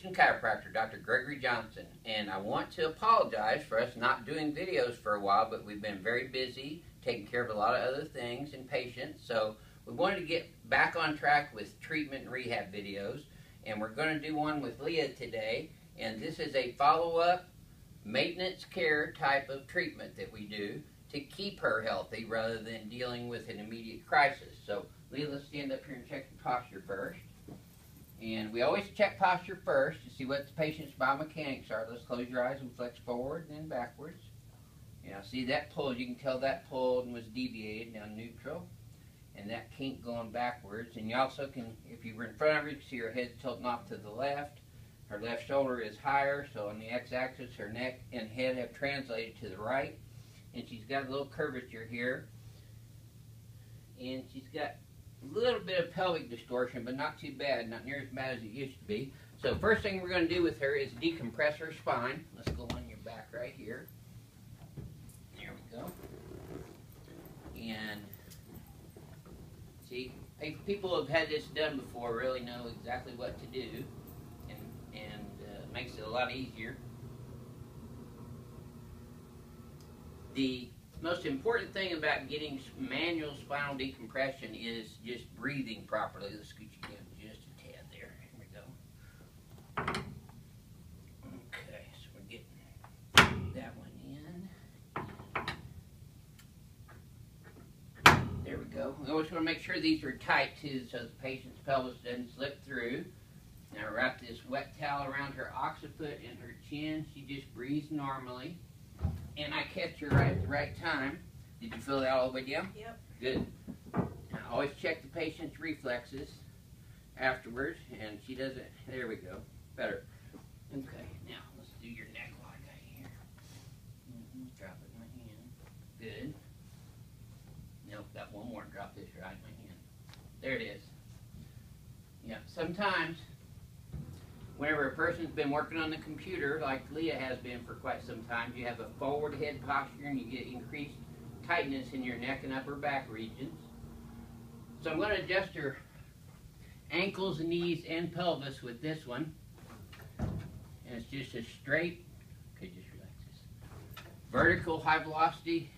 Tristan chiropractor, Dr. Gregory Johnson, and I want to apologize for us not doing videos for a while, but we've been very busy taking care of a lot of other things and patients, so we wanted to get back on track with treatment and rehab videos, and we're going to do one with Leah today, and this is a follow-up maintenance care type of treatment that we do to keep her healthy rather than dealing with an immediate crisis. So Leah, let's stand up here and check the posture first. And we always check posture first to see what the patient's biomechanics are. Let's close your eyes and flex forward and then backwards. Now see that pull, you can tell that pulled and was deviated, now neutral. And that kink going backwards. And you also can, if you were in front of her, you can see her head tilting off to the left. Her left shoulder is higher, so on the x-axis her neck and head have translated to the right. And she's got a little curvature here. And she's got a little bit of pelvic distortion, but not too bad, not near as bad as it used to be. So first thing we're going to do with her is decompress her spine. Let's go on your back right here. There we go. And see, people who have had this done before really know exactly what to do, and makes it a lot easier. The most important thing about getting manual spinal decompression is just breathing properly. Let's scoot you down just a tad there. Here we go. Okay, so we're getting that one in. There we go. We always want to make sure these are tight too, so the patient's pelvis doesn't slip through. Now wrap this wet towel around her occiput and her chin. She just breathes normally. And I catch her right at the right time. Did you feel that all the way down? Yep. Good. Now always check the patient's reflexes afterwards, and she doesn't. There we go. Better. Okay. Now let's do your neck while I got you here. Drop it in my hand. Good. Nope. Got one more. Drop this right in my hand. There it is. Yeah. Sometimes, whenever a person's been working on the computer, like Leah has been for quite some time, you have a forward head posture and you get increased tightness in your neck and upper back regions. So I'm going to adjust her ankles, knees, and pelvis with this one. And it's just a straight, okay, just relax this, vertical high velocity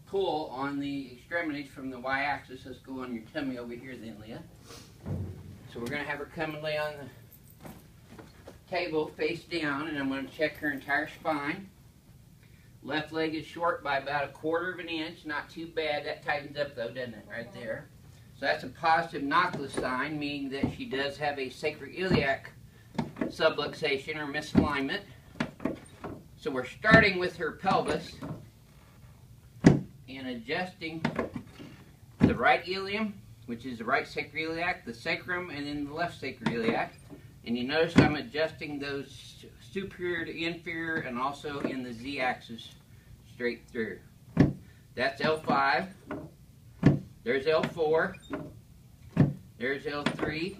pull on the extremities from the y-axis. Let's go on your tummy over here then, Leah. So we're going to have her come and lay on the table face down, and I'm going to check her entire spine. Left leg is short by about 1/4 of an inch, not too bad. That tightens up though, doesn't it, right there? So that's a positive Knockless sign, meaning that she does have a sacroiliac subluxation or misalignment. So we're starting with her pelvis and adjusting the right ilium, which is the right sacroiliac, the sacrum, and then the left sacroiliac. And you notice I'm adjusting those superior to inferior and also in the z-axis straight through. That's L5. There's L4. There's L3.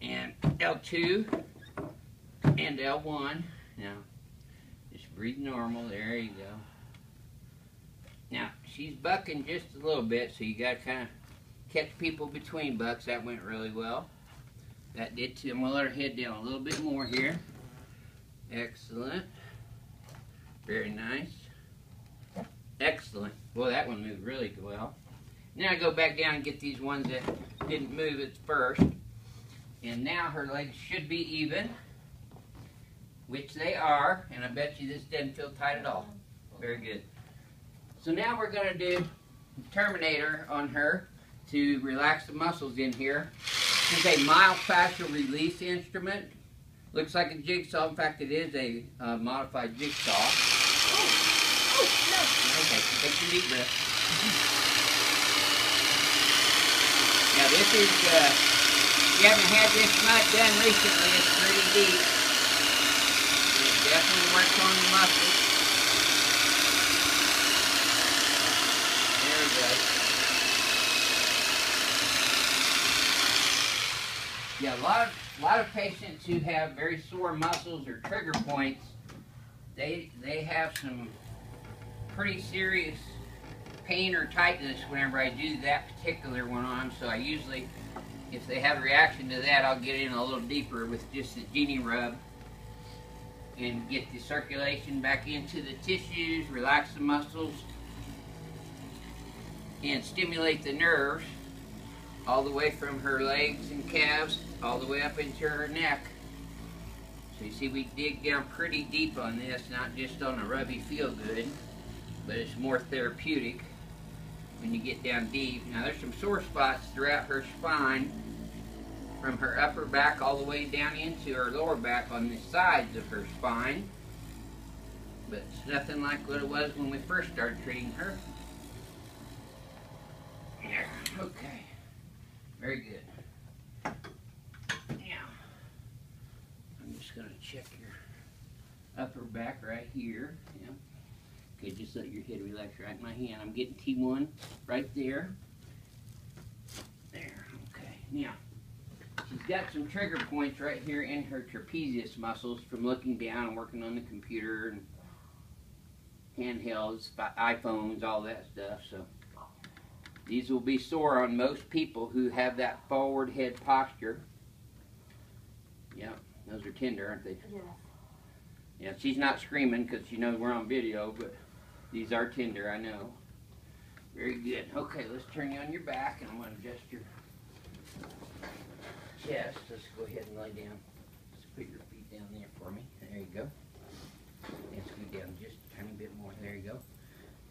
And L2. And L1. Now, just breathe normal. There you go. Now, she's bucking just a little bit, so you got to kind of catch people between bucks. That went really well. That did too. I'm going to let her head down a little bit more here. Excellent. Very nice. Excellent. Well, that one moved really well. Now I go back down and get these ones that didn't move at first. And now her legs should be even, which they are. And I bet you this doesn't feel tight at all. Very good. So now we're going to do Terminator on her to relax the muscles in here. This is a myofascial release instrument. Looks like a jigsaw. In fact, it is a modified jigsaw. Oh, no. Okay, take some deep breath. Now this is, if you haven't had this much done recently, it's pretty deep. It definitely works on the muscles. There we go. Yeah, a lot of patients who have very sore muscles or trigger points, they have some pretty serious pain or tightness whenever I do that particular one on them. So I usually if they have a reaction to that, I'll get in a little deeper with just the genie rub and get the circulation back into the tissues, relax the muscles, and stimulate the nerves all the way from her legs and calves all the way up into her neck. So you see, we dig down pretty deep on this, not just on a rubby feel good, but it's more therapeutic when you get down deep. Now there's some sore spots throughout her spine, from her upper back all the way down into her lower back on the sides of her spine, but it's nothing like what it was when we first started treating her. There, okay, very good. Now, I'm just going to check your upper back right here. Yeah. Okay, just let your head relax right in my hand. I'm getting T1 right there. There, okay. Now, she's got some trigger points right here in her trapezius muscles from looking down and working on the computer and handhelds, iPhones, all that stuff. So these will be sore on most people who have that forward head posture. Yeah, those are tender, aren't they? Yeah. Yeah, she's not screaming because she knows we're on video, but these are tender, I know. Very good. Okay, let's turn you on your back, and I'm going to adjust your chest. Let's go ahead and lay down. Just put your feet down there for me. There you go. And scoot down just a tiny bit more. There you go.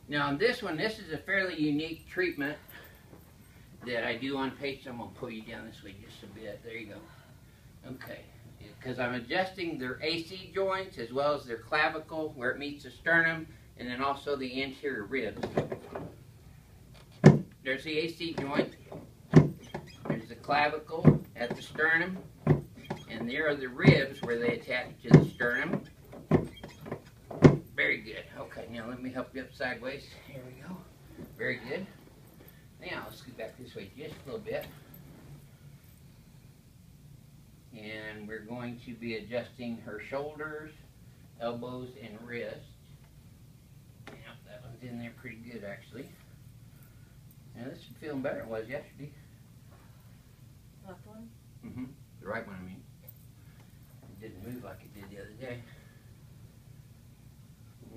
Now on this one, this is a fairly unique treatment that I do on patients. I'm going to pull you down this way just a bit. There you go. Okay. Because I'm adjusting their AC joints as well as their clavicle where it meets the sternum, and then also the anterior ribs. There's the AC joint. There's the clavicle at the sternum, and there are the ribs where they attach to the sternum. Very good. Okay, now let me help you up sideways. Here we go. Very good. Now let's get back this way just a little bit. And we're going to be adjusting her shoulders, elbows, and wrists. Yep, that one's in there pretty good actually. Now this is feeling better than it was yesterday. Left one? Mm-hmm. The right one, I mean. It didn't move like it did the other day.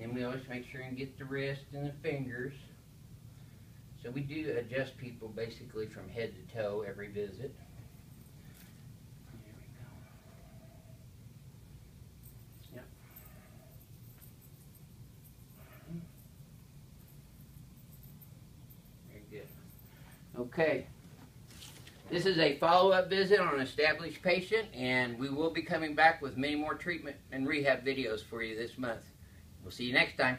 And then we always make sure and get the wrist and the fingers. So we do adjust people basically from head to toe every visit. There we go. Yep. Very good. Okay. This is a follow-up visit on an established patient, and we will be coming back with many more treatment and rehab videos for you this month. We'll see you next time.